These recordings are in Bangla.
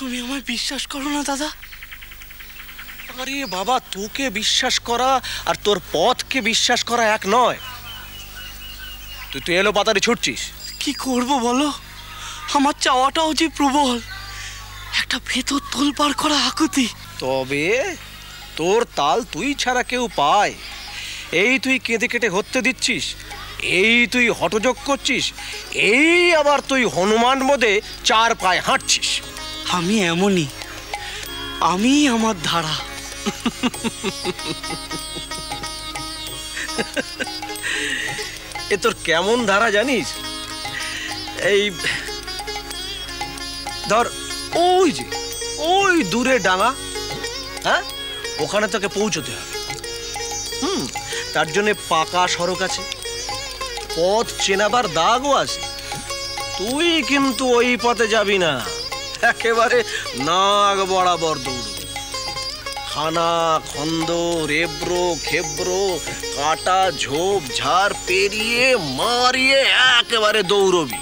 তুমি আমায় বিশ্বাস করো না দাদা? আরে বাবা, তোকে বিশ্বাস করা আর তোর পথকে বিশ্বাস করা এক নয়। তুই তো এলো পাতারে ছুটছিস। কি করব বলো, আমার চাওয়াটাও যে প্রবল, একটা ভেতর তোলপাড় করা আকুতি। তবে তোর তাল তুই ছাড়া কেউ পায়? এই তুই কেঁদে কেটে হত্যে দিচ্ছিস, এই তুই হঠযোগ করছিস, এই আবার তুই হনুমান মধ্যে 4 পায়ে হাঁটছিস। আমি এমনই, আমি আমার ধারা। এ তোর কেমন ধারা জানিস? এই ধর, ওই যে ওই দূরে ডাঙা, হ্যাঁ, ওখানে তোকে পৌঁছতে হবে। তার জন্য পাকা সড়ক আছে, পথ চেনাবার দাগও আছে। তুই কিন্তু ওই পথে যাবি না, একেবারে নাগ বরাবর দৌড়বি। খানা খন্দ রেব্রো খেব্রো কাটা ঝোপ ঝাড় পেরিয়ে মারিয়ে একেবারে দৌড়বি।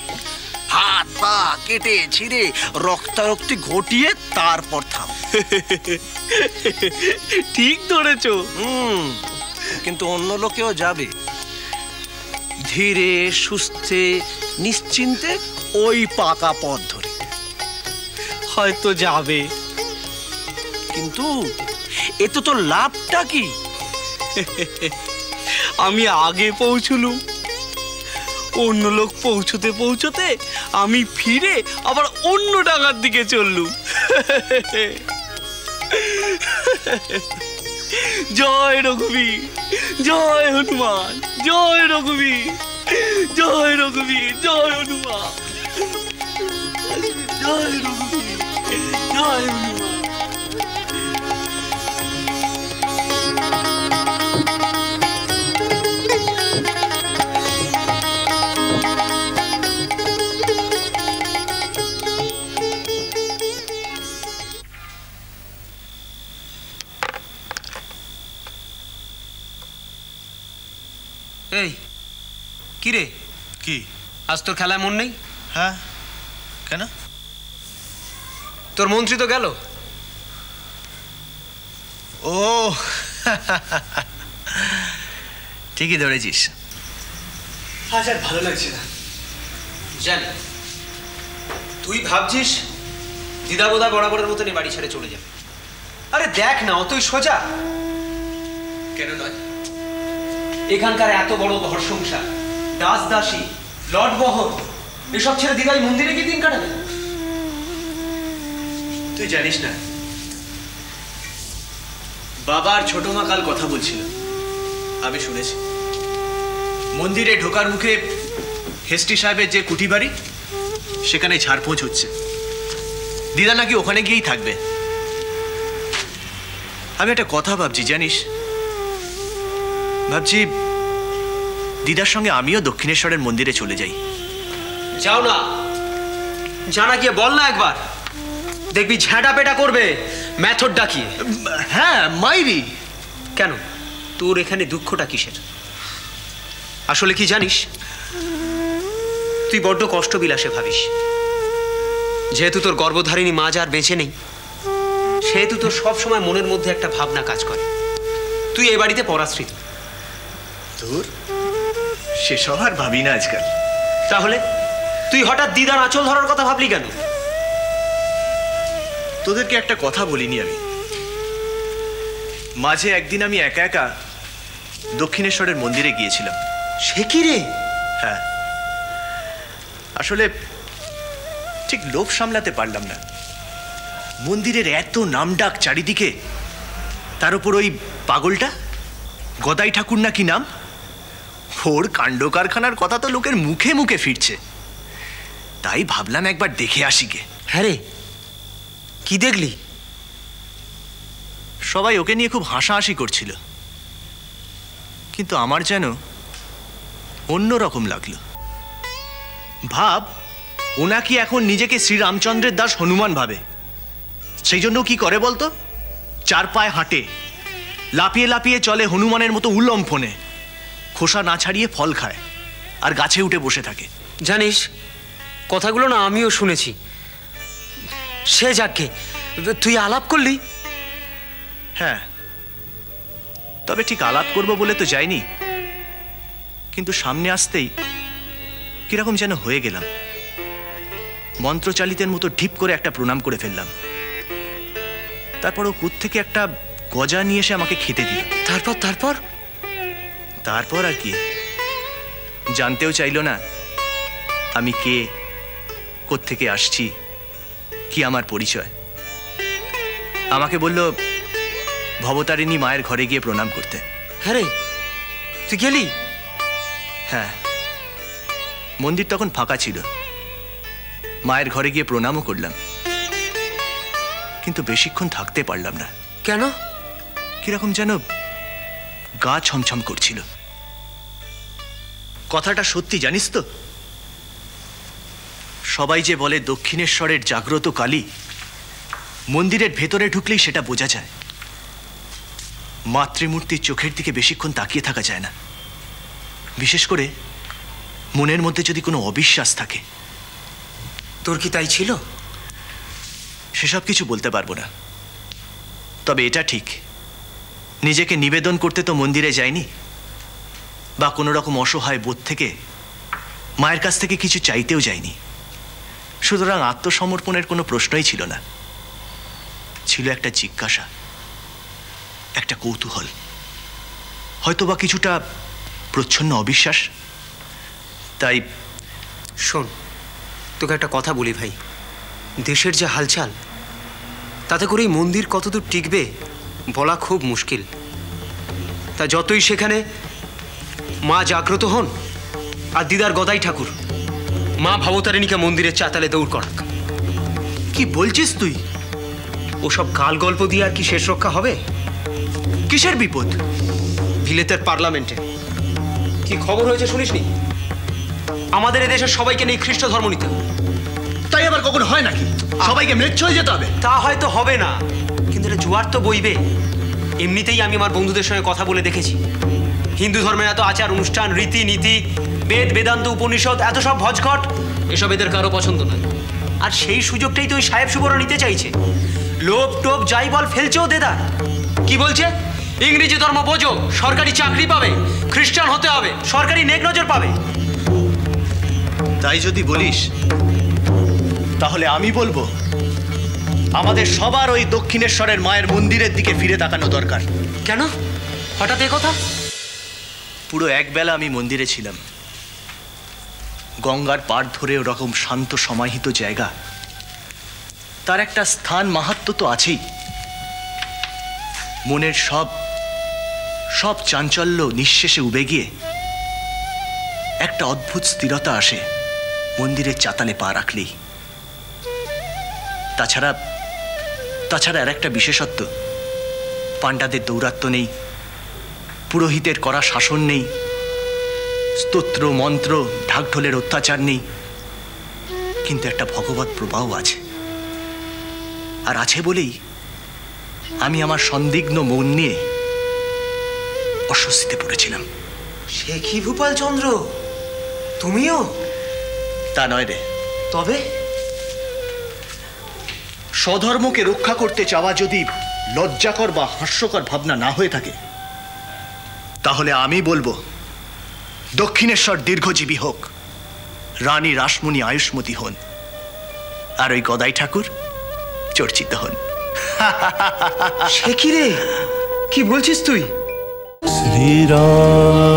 হাত পা কেটে ছিঁড়ে রক্তারক্তি ঘটিয়ে তারপর থাম। ঠিক ধরেছ। কিন্তু অন্য লোকেও যাবে, ধীরে সুস্থে নিশ্চিন্তে ওই পাকা পথ ধরে। হয়তো যাবে, কিন্তু এ তো তোর লাভটা কি? আমি আগে পৌঁছলুম, অন্য লোক পৌঁছতে পৌঁছতে আমি ফিরে আবার অন্য ডাঙার দিকে চললুম। জয় রঘুবীর, জয় হনুমান, জয় রঘুবীর, জয় রঘুবীর, জয় হনুমান, জয় রঘুবীর, জয় হনুমান। এই কি রে, কি আজ তোর খেলায় মন নেই? হ্যাঁ, কেন? তোর মন্ত্রী তো গেল। ও ঠিকই ধরেছিস। আজ আর ভালো লাগছে না, জানি। তুই ভাবছিস দিদাবোধা বরাবরের মতনই বাড়ি ছেড়ে চলে যাবে। আরে দেখ না, অতই সোজা কেন নয়? এখানকার এত বড় ঘর সংসার, দাস দাসী, লট বহর, এসব ছেড়ে দিদাই মন্দিরে গিয়ে দিন কাটাবে? তুই জানিস না, বাবা আর ছোট মা কাল কথা বলছিল, আমি শুনেছি। মন্দিরে ঢোকার মুখে হেস্টি সাহেবের যে কুটি বাড়ি, সেখানে ঝাড়পোঁছ হচ্ছে। দিদা নাকি ওখানে গিয়েই থাকবে। আমি একটা কথা ভাবছি জানিস, ভাবছি দিদার সঙ্গে আমিও দক্ষিণেশ্বরের মন্দিরে চলে যাই। যাও না, জানা গিয়ে বল না একবার, দেখবি ঝ্যাঁটা পেটা করবে মেথড ডাকিয়ে। হ্যাঁ, মাইরি। কেন, তোর এখানে দুঃখটা কিসের? আসলে কি জানিস, তুই বড্ড কষ্ট বিলাসে ভাবিস। যেহেতু তোর গর্ভধারিণী মা যার বেঁচে নেই, সেহেতু তোর সবসময় মনের মধ্যে একটা ভাবনা কাজ করে, তুই এ বাড়িতে পরাশ্রিত। তোর সেসব আর ভাবি না আজকাল। তাহলে তুই হঠাৎ দিদার আঁচল ধরার কথা ভাবলি কেন? তোদেরকে একটা কথা বলিনি আমি? মাঝে একদিন আমি একা একা দক্ষিণেশ্বরের মন্দিরে গিয়েছিলাম। সে কি রে? হ্যাঁ, আসলে ঠিক লোভ সামলাতে পারলাম না। মন্দিরের এত নামডাক চারিদিকে, তার উপর ওই পাগলটা গদাই ঠাকুর না কি নাম, ওর কাণ্ড কারখানার কথা তো লোকের মুখে মুখে ফিরছে। তাই ভাবলাম একবার দেখে আসি গে। হ্যাঁ রে, কি দেখলি? সবাই ওকে নিয়ে খুব হাসাহাসি করছিল, কিন্তু আমার যেন অন্যরকম লাগলো। ভাব, ও নাকি এখন নিজেকে শ্রীরামচন্দ্রের দাস হনুমান ভাবে। সেই জন্য কি করে বলতো? 4 পায়ে হাঁটে, লাপিয়ে লাপিয়ে চলে হনুমানের মতো উল্লম্ফনে, খোসা না ছাড়িয়ে ফল খায় আর গাছে উঠে বসে থাকে। জানিস, কথাগুলো না আমিও শুনেছি। সে যাকে তুই আলাপ করলি? হ্যাঁ, তবে ঠিক আলাপ করব বলে তো যাইনি, কিন্তু সামনে আসতেই কিরকম যেন হয়ে গেলাম। মন্ত্রচালিতের মতো ঢিপ করে একটা প্রণাম করে ফেললাম। তারপর ও কোত্থেকে একটা গজা নিয়ে এসে আমাকে খেতে দিল। তারপর তারপর তারপর আর কি, জানতেও চাইলো না আমি কে, কোত্থেকে আসছি, কি আমার পরিচয়। আমাকে বলল ভবতারিণী মায়ের ঘরে গিয়ে প্রণাম করতে। হ্যাঁ রে, তুই গেলি? হ্যাঁ, মন্দির তখন ফাঁকা ছিল। মায়ের ঘরে গিয়ে প্রণামও করলাম, কিন্তু বেশিক্ষণ থাকতে পারলাম না। কেন? কিরকম যেন গা ছমছম করছিল। কথাটা সত্যি জানিস তো? সবাই যে বলে দক্ষিণেশ্বরের জাগ্রত কালী, মন্দিরের ভেতরে ঢুকলেই সেটা বোঝা যায়। মাতৃমূর্তির চোখের দিকে বেশিক্ষণ তাকিয়ে থাকা যায় না, বিশেষ করে মনের মধ্যে যদি কোনো অবিশ্বাস থাকে। তোর কি তাই ছিল? সেসব কিছু বলতে পারবো না, তবে এটা ঠিক, নিজেকে নিবেদন করতে তো মন্দিরে যাইনি, বা কোনো রকম অসহায় বোধ থেকে মায়ের কাছ থেকে কিছু চাইতেও যাইনি। সুতরাং আত্মসমর্পণের কোনো প্রশ্নই ছিল না। ছিল একটা জিজ্ঞাসা, একটা কৌতূহল, হয়তোবা কিছুটা প্রচ্ছন্ন অবিশ্বাস। তাই শোন, তোকে একটা কথা বলি ভাই, দেশের যে হালচাল, তাতে করে এই মন্দির কতদূর টিকবে বলা খুব মুশকিল। তা যতই সেখানে মা জাগ্রত হন আর দিদার গদাই ঠাকুর মা ভবতারিণীকে মন্দিরের চাতালে দৌড় করাক। কি বলছিস তুই? ওসব কাল গল্প দিয়ে আর কি শেষ রক্ষা হবে? কিসের বিপদ? ভিলেতের পার্লামেন্টে কি খবর হয়েছে শুনিসনি? আমাদের এদেশের সবাইকে নিয়ে খ্রিস্ট ধর্ম নিতে হবে। তাই আবার কখনো হয় নাকি? সবাইকে ম্লেচ্ছ হয়ে যেতে হবে? তা হয়তো হবে না, কিন্তু এটা জোয়ার তো বইবে। এমনিতেই আমি আমার বন্ধুদের সঙ্গে কথা বলে দেখেছি, হিন্দু ধর্মের এত আচার অনুষ্ঠান, রীতিনীতি, বেদ বেদান্ত উপনিষদ, এত সব ভজঘট, এসব এদের কারো পছন্দ নয়। আর সেই সুযোগটাই তো ওই সাহেব সুবরা নিতে চাইছে। লোভ টোপ যাই বল ফেলছেও দেদার। কি বলছে? ইংরেজি ধর্ম বোঝো, সরকারি চাকরি পাবে, খ্রিস্টান হতে হবে, সরকারি নেক নজর পাবে। তাই যদি বলিস, তাহলে আমি বলবো আমাদের সবার ওই দক্ষিণেশ্বরের মায়ের মন্দিরের দিকে ফিরে তাকানো দরকার। কেন হঠাৎ এ কথা? পুরো একবেলা আমি মন্দিরে ছিলাম। গঙ্গার পাড় ধরে ওরকম শান্ত সমাহিত জায়গা, তার একটা স্থান মাহাত্ম্য তো আছেই। মনের সব সব চাঞ্চল্য নিঃশেষে উবে গিয়ে একটা অদ্ভুত স্থিরতা আসে মন্দিরের চাতালে পা রাখলেই। তাছাড়া আর একটা বিশেষত্ব, পাণ্ডাদের দৌরাত্ম্য নেই, পুরোহিতের করা শাসন নেই, স্তোত্র মন্ত্র ঢাকঢোলের অত্যাচার নেই, কিন্তু একটা ভগবত প্রবাহ আছে। আর আছে বলেই আমি আমার সন্দিগ্ধ মন নিয়ে অস্বস্তিতে পড়েছিলাম। সে কি ভূপাল চন্দ্র, তুমিও? তা নয় রে। তবে স্বধর্মকে রক্ষা করতে চাওয়া যদি লজ্জাকর বা হাস্যকর ভাবনা না হয়ে থাকে, তাহলে আমি বলবো দক্ষিণেশ্বর দীর্ঘজীবী হোক, রানী রাসমণি আয়ুষ্মতী হন, আর ওই গদাই ঠাকুর চর্চিত হন। সে কি রে, কি বলছিস তুই? শ্রীরাম